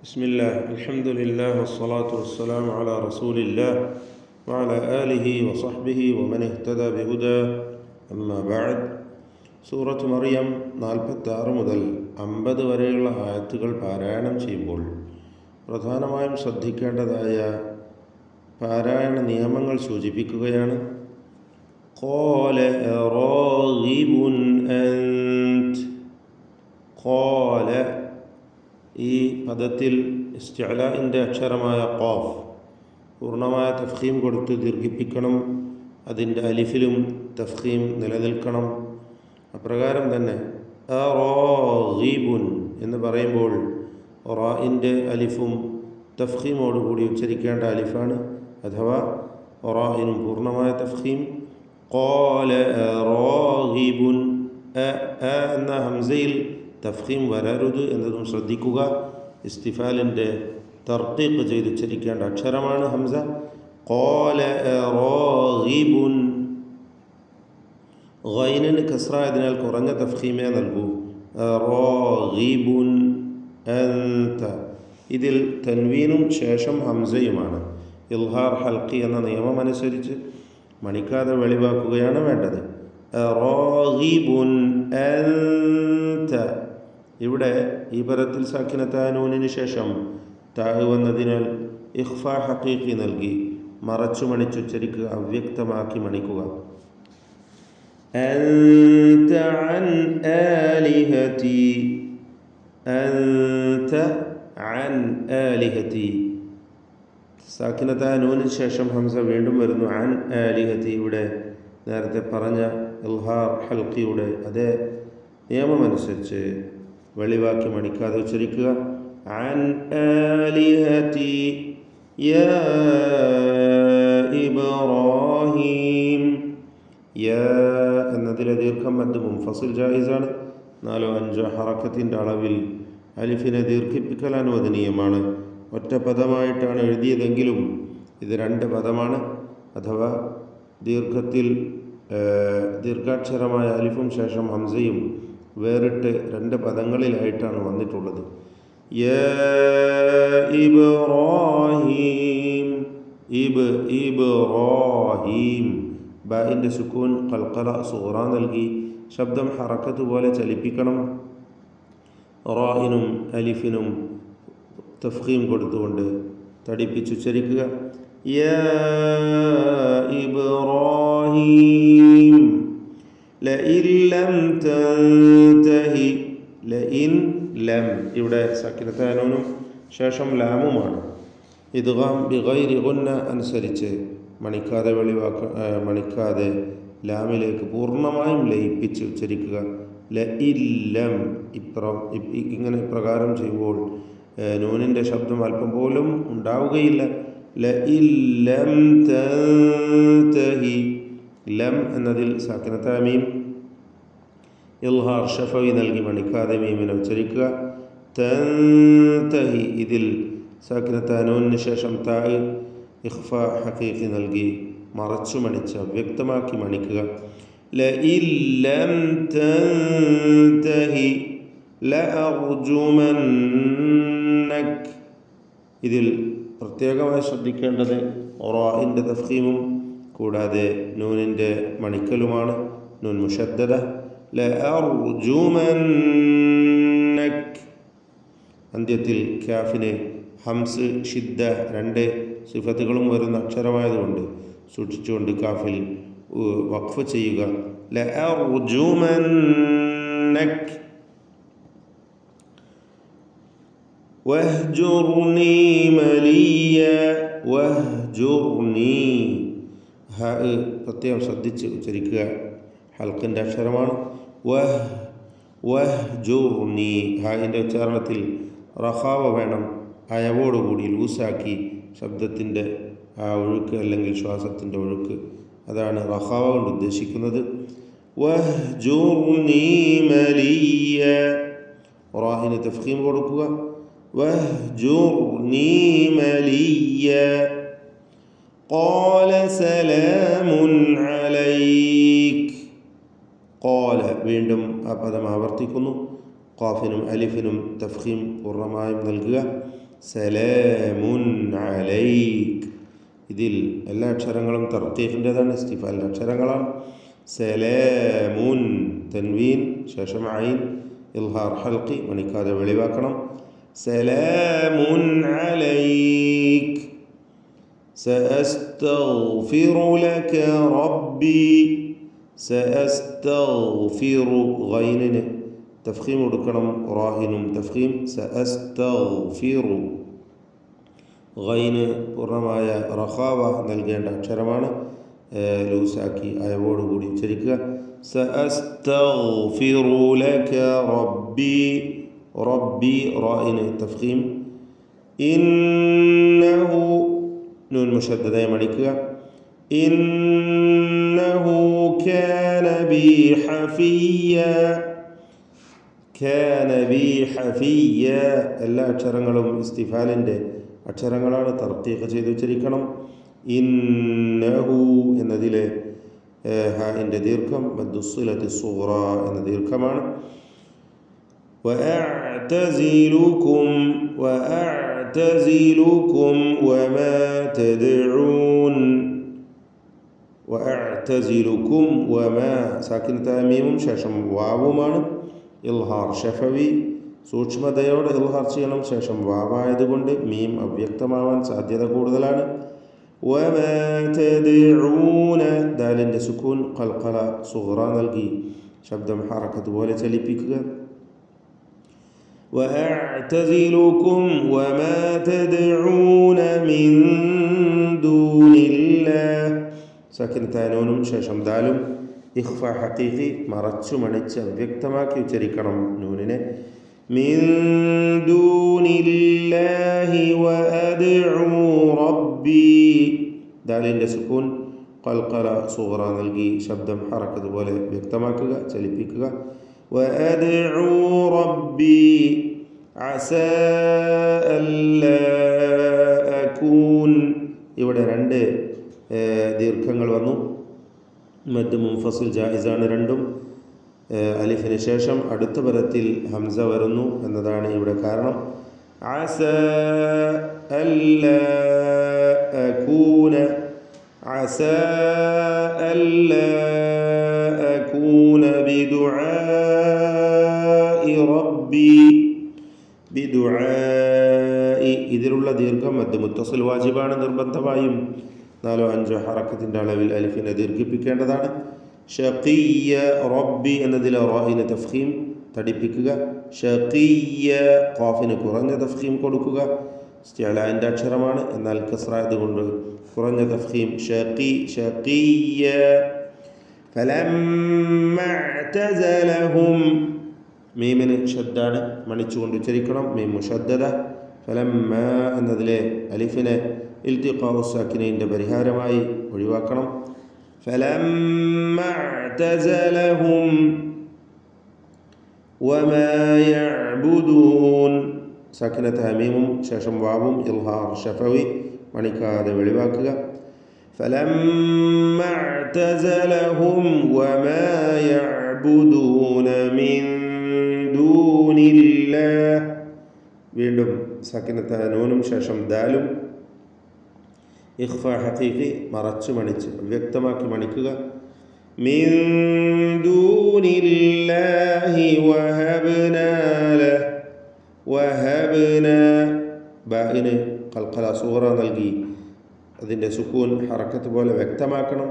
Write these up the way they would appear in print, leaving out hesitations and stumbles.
بسم الله الحمد لله والصلاة والسلام على رسول الله وعلى آله وصحبه ومن اهتدى بهداه أما بعد സൂറത്ത് മറിയം 46 മുതൽ 50 വരെയുള്ള ആയത്തുകൾ പാരായണം ചെയ്യുമ്പോൾ പ്രധാനമായും ശ്രദ്ധിക്കേണ്ടതായ പാരായണ നിയമങ്ങൾ സൂചിപ്പിക്കുകയാണ്. ഖാല റാഗിബുൻ അൻത്. ഖാല, ഈ പദത്തിൽ ഇസ്തിഅലാഇൻ്റെ അക്ഷരമായ ഖാഫ് പൂർണ്ണമായ തഫ്ഖീം കൊടുത്ത് ദീർഘിപ്പിക്കണം. അതിൻ്റെ അലിഫിലും തഫ്ഖീം നിലനിൽക്കണം. അപ്രകാരം തന്നെ റാഗിബുൻ എന്ന് പറയുമ്പോൾ റാഇൻ്റെ അലിഫും തഫ്ഖീമോടുകൂടി ഉച്ചരിക്കേണ്ട അലിഫാണ്, അഥവാ റാഇനും പൂർണ്ണമായ തഫ്ഖീം. ഖാല റാഗിബുൻ, എന്ന ഹംസയിൽ തഫ്ഖീം വരരുത് എന്നതും ശ്രദ്ധിക്കുക. ഇസ്തിഫാലിൻ്റെ തർഖീഖ് ചെയ്ത് ഉച്ചരിക്കേണ്ട അക്ഷരമാണ് ഹംസ. ഖാല റാഗിബുൻ, ഗൈനിന് കസ്റായതിനാൽ കുറഞ്ഞ തഫ്ഖീമേ നൽകൂ. റാഗിബുൻ അൻത, ഇതിൽ തൻവീനും ശേഷം ഹംസയുമാണ്. ഇൽഹാർ ഹൽഖി എന്ന നിയമമനുസരിച്ച് മണിക്കാതെ വെളിവാക്കുകയാണ് വേണ്ടത്. റാഗിബുൻ അൻത, ഇവിടെ ഈ പദത്തിൽ സാക്കിനത്തായ നൂനിന് ശേഷം താ വന്നതിനാൽ ഇഖ്ഫാ ഹഖീഖി നൽകി മറച്ചു മണിച്ചുച്ചരിക്കുക, അവ്യക്തമാക്കി മണിക്കുക. أنت عن آلهتي، أنت عن آلهتي. സാക്കിനത്തായ നൂനിന് ശേഷം ഹംസ വീണ്ടും വരുന്നു. അൻ ആലിഹത്തി, ഇവിടെ നേരത്തെ പറഞ്ഞ ഇൽഹാർ ഹൽഖിയുടെ അതേ നിയമമനുസരിച്ച് വെളിവാക്കി മണിക്കാതെ ഉച്ചരിക്കുക. അൻ ആലിഹത്തി യാ ഇബ്രാഹിം. യാ എന്നതിലെ ദീർഘം മദ് മുൻഫസിൽ ജായിസാണ്. 4-5 ഹറക്കത്തിൻ്റെ അളവിൽ അലിഫിനെ ദീർഘിപ്പിക്കൽ അനുവദനീയമാണ്. ഒറ്റ പദമായിട്ടാണ് എഴുതിയതെങ്കിലും ഇത് 2 പദമാണ്, അഥവാ ദീർഘാക്ഷരമായ അലിഫും ശേഷം ഹംസയും വേറിട്ട് 2 പദങ്ങളിലായിട്ടാണ് വന്നിട്ടുള്ളത്. യാ ഇബ്രാഹിം, ഇബ്രാഹിം, ബാഇൻ്റെ സുക്കൂൻ ഖൽഖല സുഗ്റ നൽകി ശബ്ദം ഹറക്കത്ത് പോലെ ചലിപ്പിക്കണം. റാഇനും അലിഫിനും തഫ്ഖീം കൊടുത്തുകൊണ്ട് തടിപ്പിച്ചുച്ചരിക്കുക. യാ ഇബ്രാഹിം ലഇൻ ലം തൻതഹി, ലഇൻ ലം, ഇവിടെ സക്കിനത്തായ നൂനും ശേഷം ലാമുമാണ്. ഇദ്ഗാം ബിഗൈരി ഗുന്ന അനുസരിച്ച് മണിക്കാതെ ലാമിലേക്ക് പൂർണ്ണമായും ലയിപ്പിച്ച് ഉച്ചരിക്കുക. ലഇല്ലം, ഇങ്ങനെ പ്രകാരം ചെയ്യുമ്പോൾ നൂനിൻ്റെ ശബ്ദം അല്പം പോലും ഉണ്ടാവുകയില്ല. ലഇല്ലം തൻതഹി, ലം എന്നതിൽ സാക്കിനത്തായ മീം ഇൽഹാർ ഷഫവി നൽകി മണിക്കാതെ മീമിനെ ഉച്ചരിക്കുക. തൻതഹി, ഇതിൽ സാക്കിനത്തായ നൂനിന് ശേഷം താ ഇഖ്ഫാ ഹഖീഖി നൽകി മറച്ചു മണിച്ച് അവ്യക്തമാക്കി മണിക്കുക. ലഇല്ലം തൻതഹി ലഅർജുമന്നക്, ഇതിൽ പ്രത്യേകമായി ശ്രദ്ധിക്കേണ്ടത് റാഇൻ്റെ തഫ്ഖീമും കൂടാതെ നൂനിൻ്റെ മണിക്കലുമാണ്. നൂൻ മുഷദ്ദദ. ലഅർജുമന്നക്, അന്ത്യത്തിൽ കാഫിന് ഹംസ് ഷിദ്ദ 2 സിഫത്തുകളും വരുന്ന അക്ഷരമായതുകൊണ്ട് സൂക്ഷിച്ചുകൊണ്ട് കാഫിൽ വഖഫ് ചെയ്യുക. ലഅർജുമന്നക് വഹ്ജുർനി മലിയ, വഹ്ജുർനി, ഹ പ്രത്യേകം ശ്രദ്ധിച്ച് ഉച്ചരിക്കുക, ഹൽക്കിൻ്റെ അക്ഷരമാണ്. വഹ്ജുർനി, ഹായിൻ്റെ ഉച്ചാരണത്തിൽ റഖാവ വേണം, അയവോടുകൂടി ലൂസാക്കി ശബ്ദത്തിൻ്റെ ആ ഒഴുക്ക് അല്ലെങ്കിൽ ശ്വാസത്തിൻ്റെ ഒഴുക്ക്, അതാണ് റഖാവ കൊണ്ട് ഉദ്ദേശിക്കുന്നത്. വഹ്ജുർനി മലിയ, റാഹിന് തഫ്ഖീം കൊടുക്കുക. വഹ്ജുർനി മലിയ. ഖാല സലാമുൻ അലൈക്, ഖാല, വീണ്ടും ആ പദം ആവർത്തിക്കുന്നു. ഖാഫിനും അലിഫിനും തഫ്ഖീം പൂർണ്ണമായും നൽകുക. സലാമുൻ അലൈക്. ഇതിൽ എല്ലാ അക്ഷരങ്ങളും തർത്തീഖിൻ്റെതാണ്, ഇസ്തിഫാലിൻ്റെ അക്ഷരങ്ങളാണ്. സലാമുൻ തൻവീൻ, ശേഷം ഐൻ, ഇൽഹാർ ഹൽക്കി, മണിക്കാതെ വെളിവാക്കണം. സലാമുൻ അലൈക് സഅസ്തഗ്ഫിറു ലക റബ്ബി. സഅസ്തഗ്ഫിറു ഗൈനിന് തഫ്ഖീം കൊടുക്കണം, റാഹിനും തഫ്ഖീം. സഅസ്തഗ്ഫിറു ഗൈന് പൂർണ്ണമായ റഖാവ നൽകേണ്ട അക്ഷരമാണ്, ലൂസാക്കി അയവോടുകൂടി ഉച്ചരിക്കുക. സഅസ്തഗ്ഫിറു ലക റബ്ബി. റബ്ബി റായിന് തഫ്ഖീം. ഇന്നഹു നൂൻ മുശദ്ദദയെ മണിക്കുക. ഇന്നഹു കാന ബി ഹഫിയ്യ. കാന ബി ഹഫിയ്യ എല്ലാ അക്ഷരങ്ങളും ഇസ്തിഫാലിൻ്റെ അക്ഷരങ്ങളാണ്, തർത്തീഖ് ചെയ്ത് ഉച്ചരിക്കണം. ഇന്നഹു എന്നതിലെ ഹാഇൻ്റെ ദീർഘം മദ്ദുസ്സിലത്തി സുഗ്റ എന്ന ദീർഘമാണ്. വഅഅ്തസിലുകും വമാ തദ്ഊൻ. വഅഅ്തസിലുകും വമാ സാക്കിനത്തായ മീമും ശേഷം വാവുമാണ്. ഇൽഹാർ ഷഫവി, സൂക്ഷ്മതയോടെ ഇൽഹാർ ചെയ്യണം. ശേഷം വാവായതുകൊണ്ട് മീം അവ്യക്തമാവാൻ സാധ്യത കൂടുതലാണ്. വമാ തദ്ഊന ദാലിൻ്റെ സുക്കൂൻ ഖൽഖല സുഗ്റ നൽകി ശബ്ദം ഹറക്കത്ത് പോലെ ചലിപ്പിക്കുക. വഅഅ്തസിലുകും വമാ തദ്ഊന മിൻ ദൂനില്ലാഹ്. സാക്കിനത്തായ നൂനും ശേഷം ദാലും ഇഖ്ഫ ഹഖീഖി, മറച്ചു മണിച്ച് അവ്യക്തമാക്കി ഉച്ചരിക്കണം നൂനിനെ. മിൻ ദൂനില്ലാഹി വഅദ്ഉ റബ്ബി. ദാലിൻ്റെ സുക്കൂൻ ഖൽഖല സുഗ്റ നൽകി ശബ്ദം ഹറക്കത്ത് പോലെ വ്യക്തമാക്കുക, ചലിപ്പിക്കുക. വഅദ്ഉ റബ്ബി അസാ അല്ലാ അകൂൻ. ഇവിടെ രണ്ട് ദീർഘങ്ങൾ വന്നു. മദ് മുൻഫസിൽ ജായിസാണ് രണ്ടും. അലിഫിന് ശേഷം അടുത്ത പദത്തിൽ ഹംസ വരുന്നു എന്നതാണ് ഇവിടെ കാരണം. അസാ അല്ലാ അകൂന. അസാ അല്ലാ അകൂന ബിദുആഇ റബ്ബി. ബിദുആഇ ഇതിലുള്ള ദീർഘം മദ് മുത്തസിൽ വാജിബാണ്, നിർബന്ധമായും 4-5 ഹറക്കത്തിൻ്റെ അളവിൽ അലിഫിനെ ദീർഘിപ്പിക്കേണ്ടതാണ്. ഷഖിയ്യ റബ്ബി എന്നതിലെ റായിന് തഫ്ഖീം തടിപ്പിക്കുക. ഷഖിയ്യ ഖാഫിന് കുറഞ്ഞ തഫ്ഖീം കൊടുക്കുക. ഇസ്തിഅലാഇൻ്റെ അക്ഷരമാണ്, എന്നാൽ കസ്റായതുകൊണ്ട് കുറഞ്ഞ തഫ്ഖീം. ഷഖിയ്യ. ഫലമ്മ അഅ്തസലഹും മീമിന് ഷദ്ദാണ്, മണിച്ചുകൊണ്ട് ഉച്ചരിക്കണം, മീം മുഷദ്ദദ. ഫലമ്മ എന്നതിലെ അലിഫിനെ ഇൽത്തിഖാഉ സാക്കിനൈൻ്റെ പരിഹാരമായി ഒഴിവാക്കണം. ഫലമ്മ അഅ്തസലഹും വമാ യഅ്ബുദൂൻ. സാക്കിനത്തായ മീമും ശേഷം വാവും, ഇൽഹാർ ഷഫവി, മണിക്കാതെ വെളിവാക്കുക. ഫലമ്മ അഅ്തസലഹും വമാ യഅ്ബുദൂന മിൻ ദൂനില്ലാഹ്. വീണ്ടും സാക്കിനത്തായ നൂനും ശേഷം ദാലും ഇഖ്ഫ ഹഖീഖി, മറച്ചു മണിച്ച് വ്യക്തമാക്കി മണിക്കുക. മിൻ ദൂനില്ലാഹി വഹബ്നാ ലഹു. വഹബ്നാ ബാഇന് ഖൽഖല സൂറ നൽകി അതിൻ്റെ സുക്കൂൻ ഹറക്കത്ത് പോലെ വ്യക്തമാക്കണം.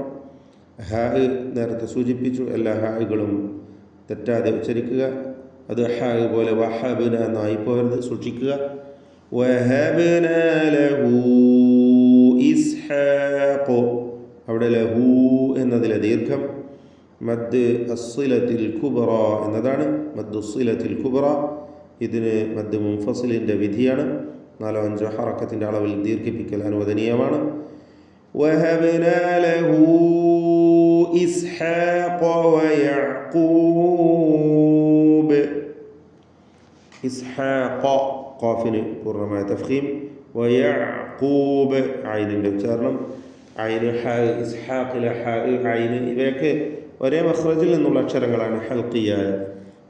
ഹാ നേരത്തെ സൂചിപ്പിച്ചു, എല്ലാ ഹാകളും തെറ്റാതെ ഉച്ചരിക്കുക. അത് ഹാ പോലെ വഹബ്ന എന്നായി പോകരുത്, സൂക്ഷിക്കുക. വഹബ്നാ ലഹു ഇസ്ഹാഖ്. അവിടെ ലഹു എന്നതിലെ ദീർഘം മദ് അസ്സിലത്തിൽ കുബ്ര എന്നതാണ്. മദ് അസ്സിലത്തിൽ കുബ്ര ഇതിന് മദ് മുൻഫസിലിൻ്റെ വിധിയാണ്. 4-5 ഹറക്കത്തിൻ്റെ അളവിൽ ദീർഘിപ്പിക്കൽ അനുവദനീയമാണ്. വഹബ്നാ ലഹു ഇസ്ഹാഖ വയഅഖൂബ്. ഇസ്ഹാഖ ഖാഫിന് പൂർണ്ണമായ തഫ്ഖീം. വയഅഖൂബ് ഐനിൻ്റെ ഉച്ചാരണം. ഐന് ഹ, ഇസ്ഹാഖിലെ ഹ, ഐന് ഇവയൊക്കെ ഒരേ മഖ്റജിൽ നിന്നുള്ള അക്ഷരങ്ങളാണ്. ഹൽക്കിയായ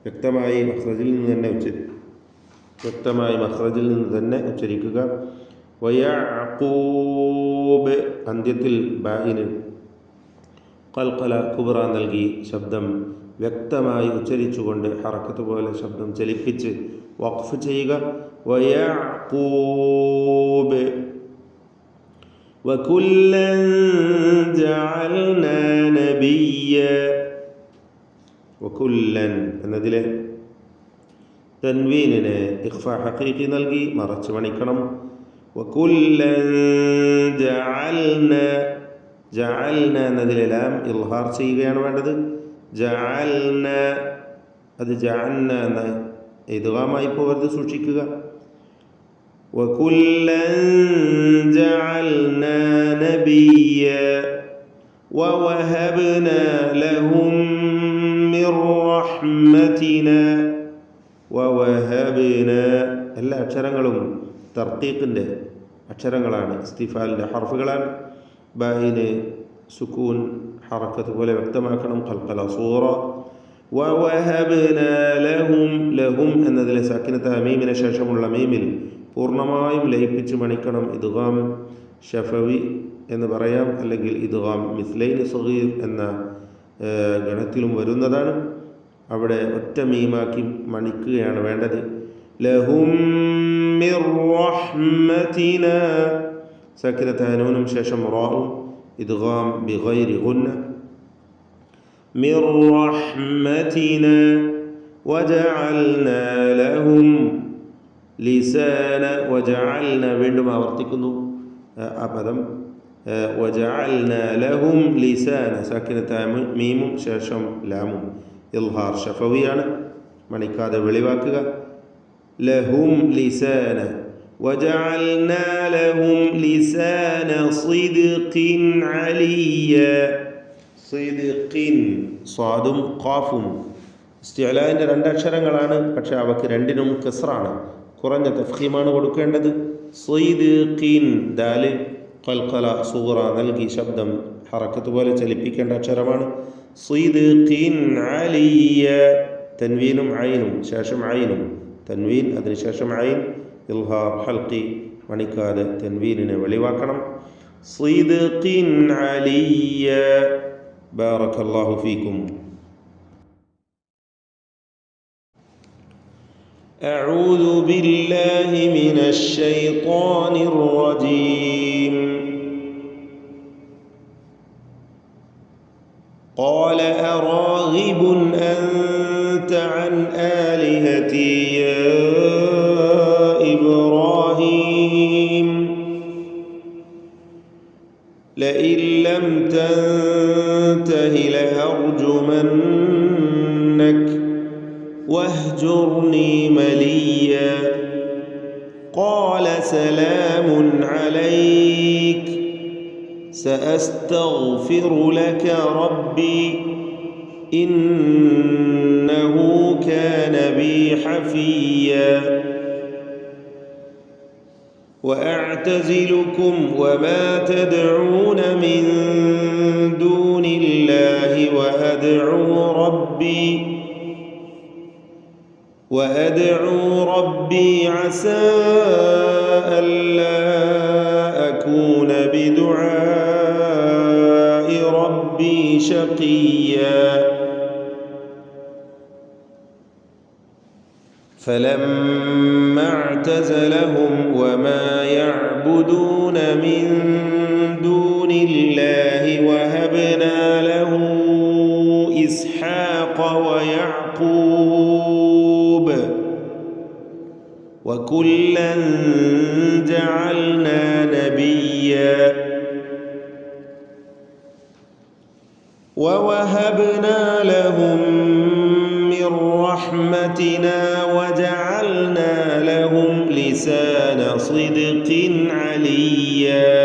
വ്യക്തമായി മഖ്റജിൽ നിന്ന് തന്നെ വ്യക്തമായി മഖ്റജിൽ നിന്ന് തന്നെ ഉച്ചരിക്കുക. വയഅഖൂബ് അന്ത്യത്തിൽ ബാഇന് ഖൽഖല കുബ്ര നൽകി ശബ്ദം വ്യക്തമായി ഉച്ചരിച്ചുകൊണ്ട് ഹറക്കത്ത് പോലെ ശബ്ദം ചലിപ്പിച്ച് വഖഫ് ചെയ്യുക. വയഅഖൂബ് വകുല്ലൻ ജഅൽനാ നബിയ്യ. വകുല്ലൻ എന്നതിലെ തൻവീനിനെ ഇഖ്ഫാ ഹഖീഖി നൽകി മറച്ചു മണിക്കണം. വകുല്ലൻ ജഅൽന, ജഅൽന എന്നതിലെ ലാം ഇൽഹാർ ചെയ്യുകയാണ് വേണ്ടത്. ജഅൽന അത് ജഅൽന എന്ന ഇദ്ഗാമായി പോകരുത്, സൂക്ഷിക്കുക. വകുല്ലൻ ജഅൽന നബിയ്യ വവഹബ്നാ ലഹും മിർ റഹ്മതിനാ. വവഹബ്ന എല്ലാ അക്ഷരങ്ങളും തർത്തീഖിൻ്റെ അക്ഷരങ്ങളാണ്, ഇസ്തിഫാലിൻ്റെ ഹർഫുകളാണ്. ബായിന് സുക്കൂൻ ഹറക്കത്ത് പോലെ വ്യക്തമാക്കണം. ഖൽഖല സൂറ. വവഹബ്ന ലഹും, ലഹും എന്നതിലെ സാക്കിനത്ത മീമിന് ശേഷമുള്ള മീമിൽ പൂർണ്ണമായും ലയിപ്പിച്ച് മണിക്കണം. ഇദ്ഗാം ഷഫവി എന്ന് പറയാം, അല്ലെങ്കിൽ ഇദ്ഗാം മിസ്ലൈൻ സഗീർ എന്ന ഗണത്തിലും വരുന്നതാണ്. അവിടെ ഒറ്റ മീമാക്കി മണിക്കുകയാണ് വേണ്ടത്. ലഹും മിർ റഹ്മതിനാ സാക്കിനത്ത നൂനും ശേഷം റാഉം ഇദ്ഗാം ബിഗൈരി ഗുന്ന. മിർ റഹ്മതിനാ വജഅൽനാ ലഹും ലിസാന. വജഅൽന വീണ്ടും ആവർത്തിക്കുന്നു ആ പദം. വജഅൽനാ ലഹും ലിസാന സാക്കിനത്ത മീമും ശേഷം ലാമും ഇൽഹാർ ഷഫവിയാണ്, മണിക്കാതെ വെളിവാക്കുക. ലഹും ലിസാന വജഅൽനാ ലഹും ലിസാന സിദ്ഖിൻ അലിയ്യ. സിദ്ഖിൻ സ്വാദും ഖാഫും ഇസ്തിഅലാഇൻ്റെ രണ്ടക്ഷരങ്ങളാണ്, പക്ഷേ അവക്ക് രണ്ടിനും കസ്റാണ്, കുറഞ്ഞ തഫ്ഖീമാണ് കൊടുക്കേണ്ടത്. സിദ്ഖിൻ ദാല് ഖൽഖല സൂറ നൽകി ശബ്ദം ഹറക്കത്ത് പോലെ ചലിപ്പിക്കേണ്ട അക്ഷരമാണ്. സിദ്ഖിൻ അലിയ്യ തൻവീനും ഐനും ശേഷം ഐനും, തൻവീൻ അതിനുശേഷം ഐൻ ഇൽഹാർ ഹൽഖി മണിക്കാതെ തൻവീനിനെ വെളിവാക്കണം. സിദ്ഖിൻ അലിയ്യ. ബാറക്കല്ലാഹു ഫീക്കും. أعوذ بالله من الشيطان الرجيم. قال أراغب أنت عن آلهتي يا إبراهيم لئن لم تنته لأرجمنك واهجرني مليا. قال سلام عليك سأستغفر لك ربي إنه كان بي حفيا. وأعتزلكم وما تدعون من دون الله وأدعو ربي عسى ألا أكون بدعاء ربي شقيا. فلما اعتزلهم وما يعبدون من دون الله وهبنا له إسحاق ويعقوب وكلا جعلنا نبيا. ووهبنا لهم من رحمتنا وجعلنا لهم لسان صدق عليا.